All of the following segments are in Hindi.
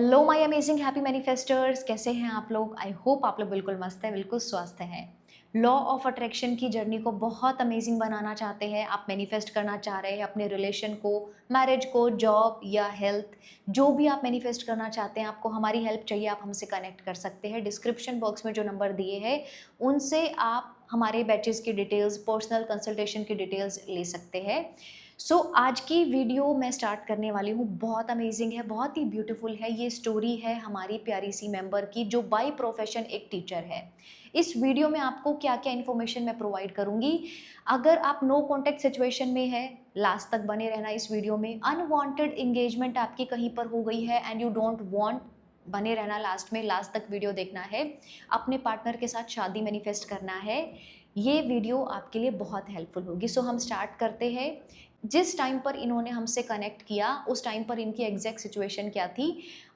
हेलो माय अमेजिंग हैप्पी मैनिफेस्टर्स, कैसे हैं आप लोग? आई होप आप लोग बिल्कुल मस्त हैं, बिल्कुल स्वस्थ हैं। लॉ ऑफ अट्रैक्शन की जर्नी को बहुत अमेजिंग बनाना चाहते हैं, आप मैनिफेस्ट करना चाह रहे हैं अपने रिलेशन को, मैरिज को, जॉब या हेल्थ, जो भी आप मैनिफेस्ट करना चाहते हैं, आपको हमारी हेल्प चाहिए, आप हमसे कनेक्ट कर सकते हैं। डिस्क्रिप्शन बॉक्स में जो नंबर दिए हैं उनसे आप हमारे बैचेस की डिटेल्स, पर्सनल कंसल्टेशन की डिटेल्स ले सकते हैं। आज की वीडियो मैं स्टार्ट करने वाली हूँ, बहुत अमेजिंग है, बहुत ही ब्यूटीफुल है। ये स्टोरी है हमारी प्यारी सी मेंबर की जो बाय प्रोफेशन एक टीचर है। इस वीडियो में आपको क्या क्या इन्फॉर्मेशन मैं प्रोवाइड करूँगी। अगर आप नो कॉन्टैक्ट सिचुएशन में है, लास्ट तक बने रहना इस वीडियो में। अनवांटेड एंगेजमेंट आपकी कहीं पर हो गई है एंड यू डोंट वांट, बने रहना लास्ट में, लास्ट तक वीडियो देखना है। अपने पार्टनर के साथ शादी मैनिफेस्ट करना है, ये वीडियो आपके लिए बहुत हेल्पफुल होगी। हम स्टार्ट करते हैं। जिस टाइम पर इन्होंने हमसे कनेक्ट किया उस टाइम पर इनकी एग्जैक्ट सिचुएशन क्या थी।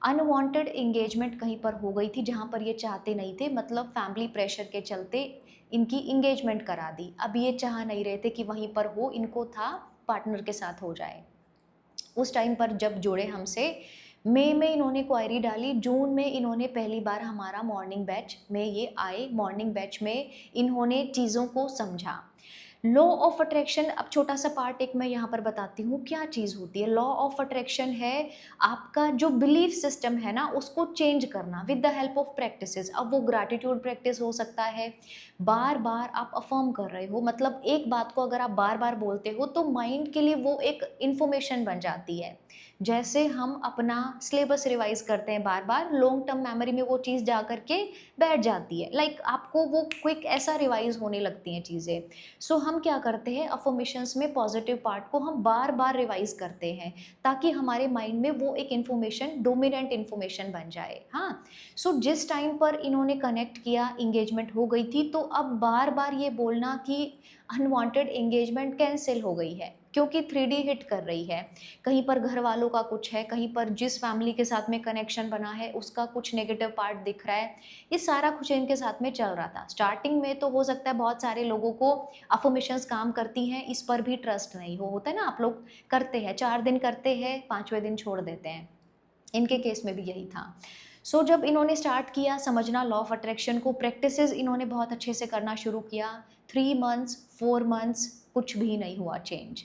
अनवांटेड एंगेजमेंट कहीं पर हो गई थी जहाँ पर ये चाहते नहीं थे, मतलब फैमिली प्रेशर के चलते इनकी इंगेजमेंट करा दी। अब ये चाह नहीं रहे थे कि वहीं पर हो, इनको था पार्टनर के साथ हो जाए। उस टाइम पर जब जुड़े हमसे, मई में इन्होंने क्वायरी डाली, जून में इन्होंने पहली बार हमारा मॉर्निंग बैच में ये आए। मॉर्निंग बैच में इन्होंने चीज़ों को समझा। लॉ ऑफ अट्रैक्शन, अब छोटा सा पार्ट एक मैं यहाँ पर बताती हूँ क्या चीज़ होती है। लॉ ऑफ अट्रैक्शन है आपका जो बिलीफ सिस्टम है ना, उसको चेंज करना with the help of practices. अब वो ग्रैटिट्यूड प्रैक्टिस हो सकता है, बार बार आप अफर्म कर रहे हो, मतलब एक बात को अगर आप बार बार बोलते हो तो माइंड के लिए वो एक इन्फॉर्मेशन बन जाती है। जैसे हम अपना सिलेबस रिवाइज करते हैं बार बार, लॉन्ग टर्म मेमोरी में वो चीज़ जा करके बैठ जाती है। लाइक आपको वो क्विक ऐसा रिवाइज होने लगती हैं चीज़ें। हम क्या करते हैं, अफर्मेशंस में पॉजिटिव पार्ट को हम बार बार रिवाइज करते हैं ताकि हमारे माइंड में वो एक इन्फॉर्मेशन, डोमिनेंट इन्फॉर्मेशन बन जाए। हाँ, जिस टाइम पर इन्होंने कनेक्ट किया, इंगेजमेंट हो गई थी, तो अब बार बार ये बोलना कि अनवांटेड एंगेजमेंट कैंसिल हो गई है क्योंकि 3D हिट कर रही है। कहीं पर घर वालों का कुछ है, कहीं पर जिस फैमिली के साथ में कनेक्शन बना है उसका कुछ नेगेटिव पार्ट दिख रहा है। ये सारा कुछ इनके साथ में चल रहा था। स्टार्टिंग में तो हो सकता है बहुत सारे लोगों को अफर्मेशंस काम करती हैं, इस पर भी ट्रस्ट नहीं हो, होता है ना, आप लोग करते हैं, 4 दिन करते हैं, 5वें दिन छोड़ देते हैं। इनके केस में भी यही था। जब इन्होंने स्टार्ट किया समझना लॉ ऑफ अट्रैक्शन को, प्रैक्टिसेस इन्होंने बहुत अच्छे से करना शुरू किया। 3 मंथ्स, 4 मंथ्स, कुछ भी नहीं हुआ चेंज।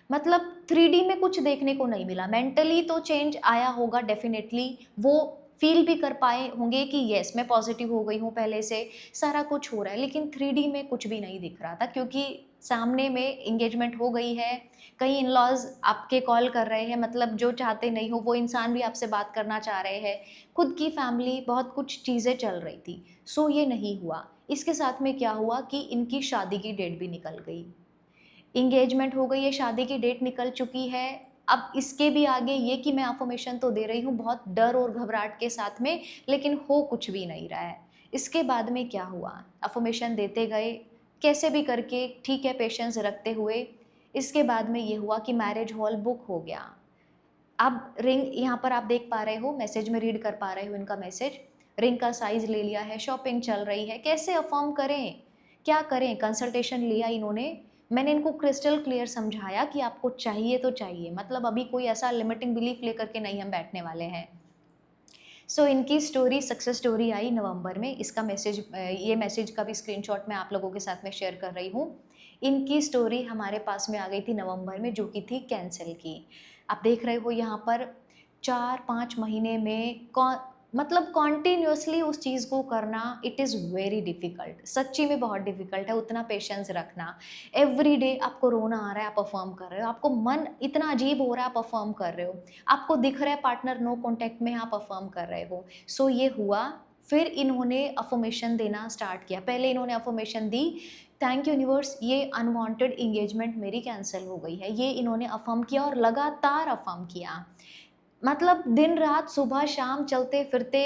मतलब 3D में कुछ देखने को नहीं मिला। मेंटली तो चेंज आया होगा डेफिनेटली, वो फील भी कर पाए होंगे कि येस मैं पॉजिटिव हो गई हूँ पहले से, सारा कुछ हो रहा है, लेकिन 3D में कुछ भी नहीं दिख रहा था क्योंकि सामने में इंगेजमेंट हो गई है। कई इन लॉज आपके कॉल कर रहे हैं, मतलब जो चाहते नहीं हो वो इंसान भी आपसे बात करना चाह रहे हैं, खुद की फैमिली, बहुत कुछ चीज़ें चल रही थी। ये नहीं हुआ। इसके साथ में क्या हुआ कि इनकी शादी की डेट भी निकल गई। इंगेजमेंट हो गई है, शादी की डेट निकल चुकी है। अब इसके भी आगे ये कि मैं अफर्मेशन तो दे रही हूँ बहुत डर और घबराहट के साथ में, लेकिन हो कुछ भी नहीं रहा है। इसके बाद में क्या हुआ, अफर्मेशन देते गए कैसे भी करके, ठीक है, पेशेंस रखते हुए। इसके बाद में ये हुआ कि मैरिज हॉल बुक हो गया। अब रिंग यहाँ पर आप देख पा रहे हो, मैसेज में रीड कर पा रहे हो इनका मैसेज। रिंग का साइज ले लिया है, शॉपिंग चल रही है, कैसे अफर्म करें, क्या करें, कंसल्टेशन लिया इन्होंने। मैंने इनको क्रिस्टल क्लियर समझाया कि आपको चाहिए तो चाहिए, मतलब अभी कोई ऐसा लिमिटिंग बिलीफ लेकर के नहीं हम बैठने वाले हैं। इनकी स्टोरी, सक्सेस स्टोरी आई नवंबर में। इसका मैसेज, ये मैसेज का भी स्क्रीनशॉट मैं आप लोगों के साथ में शेयर कर रही हूँ। इनकी स्टोरी हमारे पास में आ गई थी नवंबर में, जो कि थी कैंसिल की। आप देख रहे हो यहाँ पर 4-5 महीने में मतलब कॉन्टिन्यूसली उस चीज़ को करना, इट इज़ वेरी डिफ़िकल्ट, सच्ची में बहुत डिफ़िकल्ट है उतना पेशेंस रखना। एवरी डे आपको रोना आ रहा है, आप अफर्म कर रहे हो, आपको मन इतना अजीब हो रहा है, आप अफर्म कर रहे हो, आपको दिख रहा है पार्टनर नो कॉन्टैक्ट में, आप अफर्म कर रहे हो। ये हुआ। फिर इन्होंने अफर्मेशन देना स्टार्ट किया। पहले इन्होंने affirmation the, thank you universe, ये अनवांटेड एंगेजमेंट मेरी कैंसिल हो गई है। ये इन्होंने अफर्म किया और लगातार अफर्म किया, मतलब दिन रात, सुबह शाम, चलते फिरते।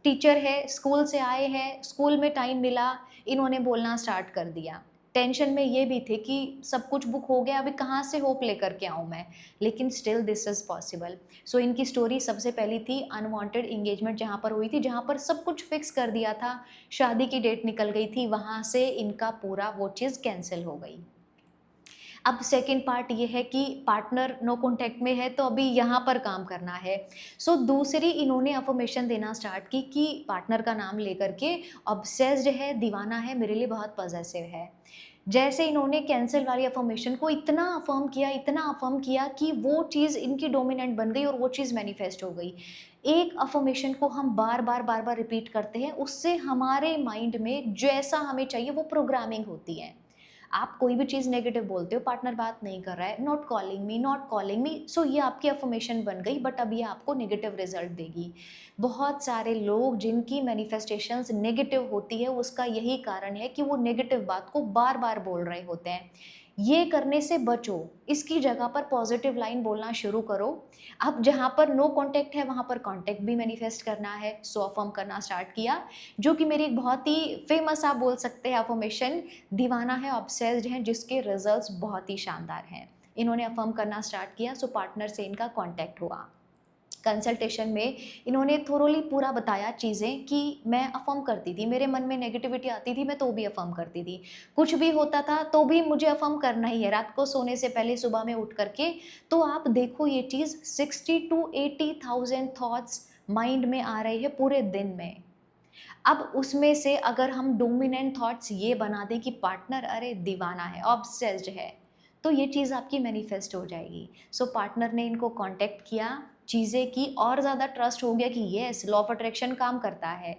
टीचर है, स्कूल से आए हैं, स्कूल में टाइम मिला, इन्होंने बोलना स्टार्ट कर दिया। टेंशन में ये भी थे कि सब कुछ बुक हो गया, अभी कहाँ से होप लेकर के आऊँ मैं, लेकिन स्टिल दिस इज़ पॉसिबल। इनकी स्टोरी सबसे पहली थी अनवांटेड इंगेजमेंट जहाँ पर हुई थी, जहाँ पर सब कुछ फिक्स कर दिया था, शादी की डेट निकल गई थी, वहाँ से इनका पूरा वो चीज़ कैंसिल हो गई। अब सेकंड पार्ट ये है कि पार्टनर नो कॉन्टैक्ट में है तो अभी यहाँ पर काम करना है। सो दूसरी इन्होंने अफ़र्मेशन देना स्टार्ट की कि पार्टनर का नाम लेकर के ऑब्सेस्ड है, दीवाना है, मेरे लिए बहुत पॉसेसिव है। जैसे इन्होंने कैंसल वाली अफ़र्मेशन को इतना अफ़र्म किया कि वो चीज़ इनकी डोमिनेंट बन गई और वो चीज़ मैनिफेस्ट हो गई। एक अफ़र्मेशन को हम बार-बार रिपीट करते हैं, उससे हमारे माइंड में जैसा हमें चाहिए वो प्रोग्रामिंग होती है। आप कोई भी चीज़ नेगेटिव बोलते हो, पार्टनर बात नहीं कर रहा है, नॉट कॉलिंग मी, सो ये आपकी अफ़र्मेशन बन गई, बट अब ये आपको नेगेटिव रिजल्ट देगी। बहुत सारे लोग जिनकी मैनिफेस्टेशंस नेगेटिव होती है, उसका यही कारण है कि वो नेगेटिव बात को बार बार बोल रहे होते हैं। ये करने से बचो, इसकी जगह पर पॉजिटिव लाइन बोलना शुरू करो। अब जहाँ पर नो कॉन्टैक्ट है वहाँ पर कॉन्टैक्ट भी मैनिफेस्ट करना है, सो अफर्म करना स्टार्ट किया, जो कि मेरी एक बहुत ही फेमस आप बोल सकते हैं अफर्मेशन, दीवाना है, ऑब्सेस्ड है, जिसके रिजल्ट्स बहुत ही शानदार हैं। इन्होंने अफर्म करना स्टार्ट किया, सो पार्टनर से इनका कॉन्टैक्ट हुआ। कंसल्टेशन में इन्होंने थोरोली पूरा बताया चीज़ें कि मैं अफ़र्म करती थी, मेरे मन में नेगेटिविटी आती थी, मैं तो भी अफ़र्म करती थी। कुछ भी होता था तो भी मुझे अफ़र्म करना ही है, रात को सोने से पहले सुबह में उठ कर के। तो आप देखो ये चीज़ 60 टू 80,000 थॉट्स माइंड में आ रहे हैं पूरे दिन में। अब उसमें से अगर हम डोमिनेंट थॉट्स ये बना दें कि पार्टनर अरे दीवाना है, ऑब्सेस्ड है, तो ये चीज़ आपकी मैनिफेस्ट हो जाएगी। सो पार्टनर ने इनको कांटेक्ट किया, चीज़ें की, और ज़्यादा ट्रस्ट हो गया कि येस लॉ ऑफ अट्रैक्शन काम करता है।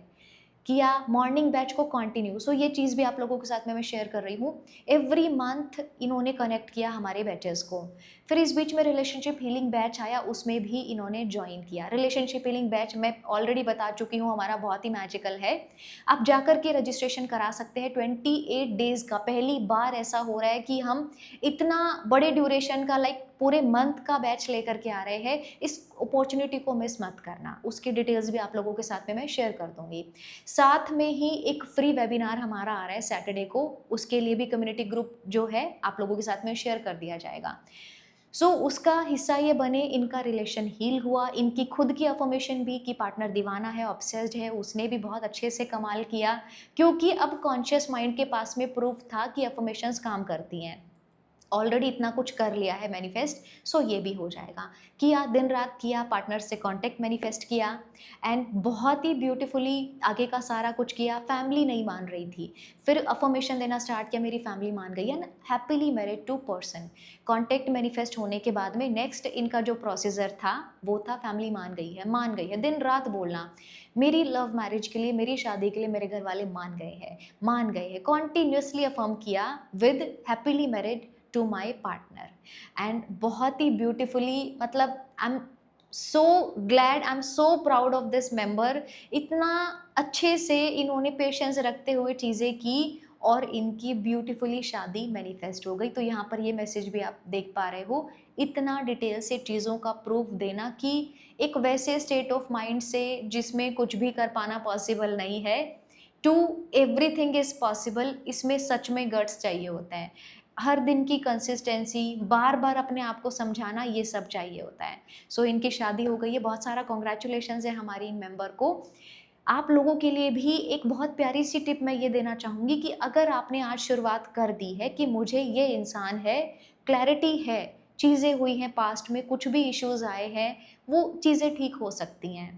किया मॉर्निंग बैच को कंटिन्यू, सो ये चीज़ भी आप लोगों के साथ में मैं शेयर कर रही हूँ। एवरी मंथ इन्होंने कनेक्ट किया हमारे बैचेस को। फिर इस बीच में रिलेशनशिप हीलिंग बैच आया, उसमें भी इन्होंने ज्वाइन किया। रिलेशनशिप हीलिंग बैच मैं ऑलरेडी बता चुकी हूँ, हमारा बहुत ही मैजिकल है। आप जाकर के रजिस्ट्रेशन करा सकते हैं 28 डेज़ का। पहली बार ऐसा हो रहा है कि हम इतना बड़े ड्यूरेशन का पूरे मंथ का बैच लेकर के आ रहे हैं। इस अपॉर्चुनिटी को मिस मत करना। उसकी डिटेल्स भी आप लोगों के साथ में मैं शेयर कर दूंगी। साथ में ही एक फ्री वेबिनार हमारा आ रहा है सैटरडे को, उसके लिए भी कम्युनिटी ग्रुप जो है आप लोगों के साथ में शेयर कर दिया जाएगा। सो उसका हिस्सा ये बने, इनका रिलेशन हील हुआ, इनकी खुद की अफर्मेशन भी कि पार्टनर दीवाना है, ऑब्सेस्ड है, उसने भी बहुत अच्छे से कमाल किया, क्योंकि अब कॉन्शियस माइंड के पास में प्रूफ था कि अफर्मेशंस काम करती हैं। ऑलरेडी इतना कुछ कर लिया है मैनिफेस्ट, सो ये भी हो जाएगा। किया, दिन रात किया, पार्टनर से कांटेक्ट मैनिफेस्ट किया, एंड बहुत ही ब्यूटीफुली आगे का सारा कुछ किया। फैमिली नहीं मान रही थी, फिर अफर्मेशन देना स्टार्ट किया, मेरी फैमिली मान गई and happily married to person. Contact manifest होने के बाद में नेक्स्ट इनका जो प्रोसीजर था वो था फैमिली मान गई है, दिन रात बोलना, मेरी लव मैरिज के लिए, मेरी शादी के लिए मेरे घर वाले मान गए हैं, कॉन्टीन्यूसली अफर्म किया with happily married to my partner. And बहुत ही ब्यूटिफुली, मतलब I am so glad, I am so proud of this member. इतना अच्छे से इन्होंने पेशेंस रखते हुए चीज़ें की और इनकी ब्यूटीफुली शादी मैनिफेस्ट हो गई। तो यहाँ पर ये मैसेज भी आप देख पा रहे हो, इतना डिटेल से चीज़ों का प्रूफ देना कि एक वैसे स्टेट ऑफ माइंड से जिसमें कुछ भी कर पाना पॉसिबल नहीं है, टू एवरीथिंग इज़ पॉसिबल, इसमें सच में गट्स चाहिए होता है। हर दिन की कंसिस्टेंसी, बार बार अपने आप को समझाना, ये सब चाहिए होता है। सो इनकी शादी हो गई है, बहुत सारा कॉन्ग्रेचुलेशंस है हमारी इन मेंबर को। आप लोगों के लिए भी एक बहुत प्यारी सी टिप मैं ये देना चाहूँगी कि अगर आपने आज शुरुआत कर दी है कि मुझे ये इंसान है, क्लैरिटी है, चीज़ें हुई हैं पास्ट में, कुछ भी इश्यूज़ आए हैं, वो चीज़ें ठीक हो सकती हैं।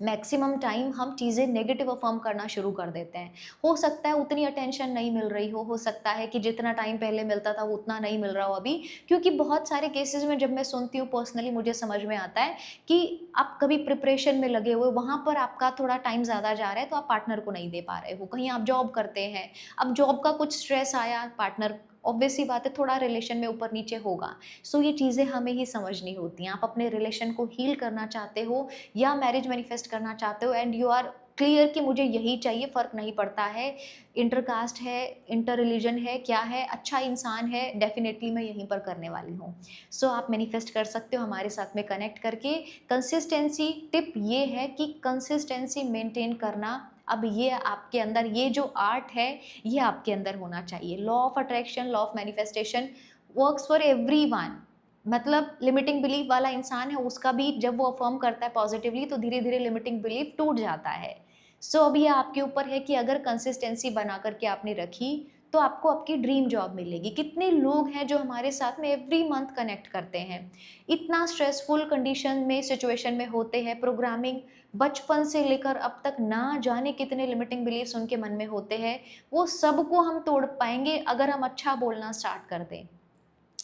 मैक्सिमम टाइम हम चीज़ें नेगेटिव अफर्म करना शुरू कर देते हैं। हो सकता है उतनी अटेंशन नहीं मिल रही हो सकता है कि जितना टाइम पहले मिलता था वो उतना नहीं मिल रहा हो अभी, क्योंकि बहुत सारे केसेस में जब मैं सुनती हूँ पर्सनली मुझे समझ में आता है कि आप कभी प्रिपरेशन में लगे हुए, वहाँ पर आपका थोड़ा टाइम ज़्यादा जा रहा है तो आप पार्टनर को नहीं दे पा रहे हो। कहीं आप जॉब करते हैं, अब जॉब का कुछ स्ट्रेस आया, पार्टनर ऑब्वियस सी बात है थोड़ा रिलेशन में ऊपर नीचे होगा। सो ये चीज़ें हमें ही समझनी होती हैं। आप अपने रिलेशन को हील करना चाहते हो या मैरिज मैनिफेस्ट करना चाहते हो एंड यू आर क्लियर कि मुझे यही चाहिए, फ़र्क नहीं पड़ता है इंटरकास्ट है, इंटर रिलीजन है, क्या है, अच्छा इंसान है, डेफिनेटली मैं यहीं पर करने वाली हूँ। सो आप मैनिफेस्ट कर सकते हो हमारे साथ में कनेक्ट करके। कंसिस्टेंसी टिप ये है कि कंसिस्टेंसी मेंटेन करना, अब ये आपके अंदर, ये जो आर्ट है ये आपके अंदर होना चाहिए। Law of attraction, law of manifestation works for everyone. मतलब लिमिटिंग बिलीफ वाला इंसान है, उसका भी जब वो अफर्म करता है पॉजिटिवली तो धीरे धीरे लिमिटिंग बिलीफ टूट जाता है। सो अब ये आपके ऊपर है कि अगर कंसिस्टेंसी बना करके आपने रखी तो आपको आपकी ड्रीम जॉब मिलेगी। कितने लोग हैं जो हमारे साथ में एवरी मंथ कनेक्ट करते हैं, इतना स्ट्रेसफुल कंडीशन में, सिचुएशन में होते हैं, प्रोग्रामिंग बचपन से लेकर अब तक ना जाने कितने लिमिटिंग बिलीफ्स उनके मन में होते हैं, वो सबको हम तोड़ पाएँगे अगर हम अच्छा बोलना स्टार्ट कर दें,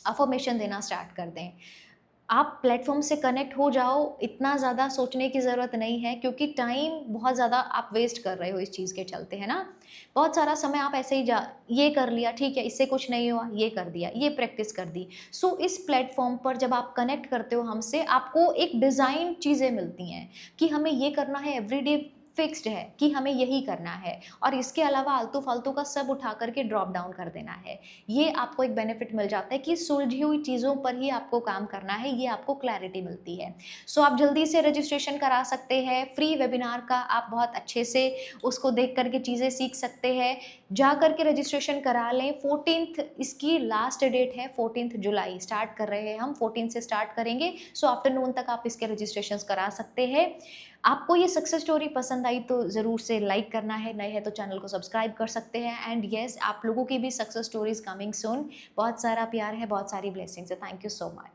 अफ़र्मेशन देना स्टार्ट कर दें। आप प्लेटफ़ॉर्म से कनेक्ट हो जाओ, इतना ज़्यादा सोचने की ज़रूरत नहीं है, क्योंकि टाइम बहुत ज़्यादा आप वेस्ट कर रहे हो इस चीज़ के चलते, है ना? बहुत सारा समय आप ऐसे ही ये कर लिया, ठीक है, इससे कुछ नहीं हुआ, ये कर दिया, ये प्रैक्टिस कर दी। सो इस प्लेटफ़ॉर्म पर जब आप कनेक्ट करते हो हमसे, आपको एक डिज़ाइन चीज़ें मिलती हैं कि हमें ये करना है, एवरीडे फिक्स्ड है कि हमें यही करना है, और इसके अलावा आलतू-फालतू का सब उठा कर के ड्रॉप डाउन कर देना है। ये आपको एक बेनिफिट मिल जाता है कि सुलझी हुई चीज़ों पर ही आपको काम करना है, ये आपको क्लैरिटी मिलती है। सो आप जल्दी से रजिस्ट्रेशन करा सकते हैं, फ्री वेबिनार का आप बहुत अच्छे से उसको देख कर के चीज़ें सीख सकते हैं। जा कर के रजिस्ट्रेशन करा लें, 14th इसकी लास्ट डेट है, 14th जुलाई स्टार्ट कर रहे हैं हम, 14 से स्टार्ट करेंगे। सो आफ्टरनून तक आप इसके रजिस्ट्रेशंस करा सकते हैं। आपको ये सक्सेस स्टोरी पसंद आई तो ज़रूर से लाइक करना है, नए हैं तो चैनल को सब्सक्राइब कर सकते हैं। एंड येस, आप लोगों की भी सक्सेस स्टोरीज कमिंग सून। बहुत सारा प्यार है, बहुत सारी ब्लेसिंग्स है। Thank you so much.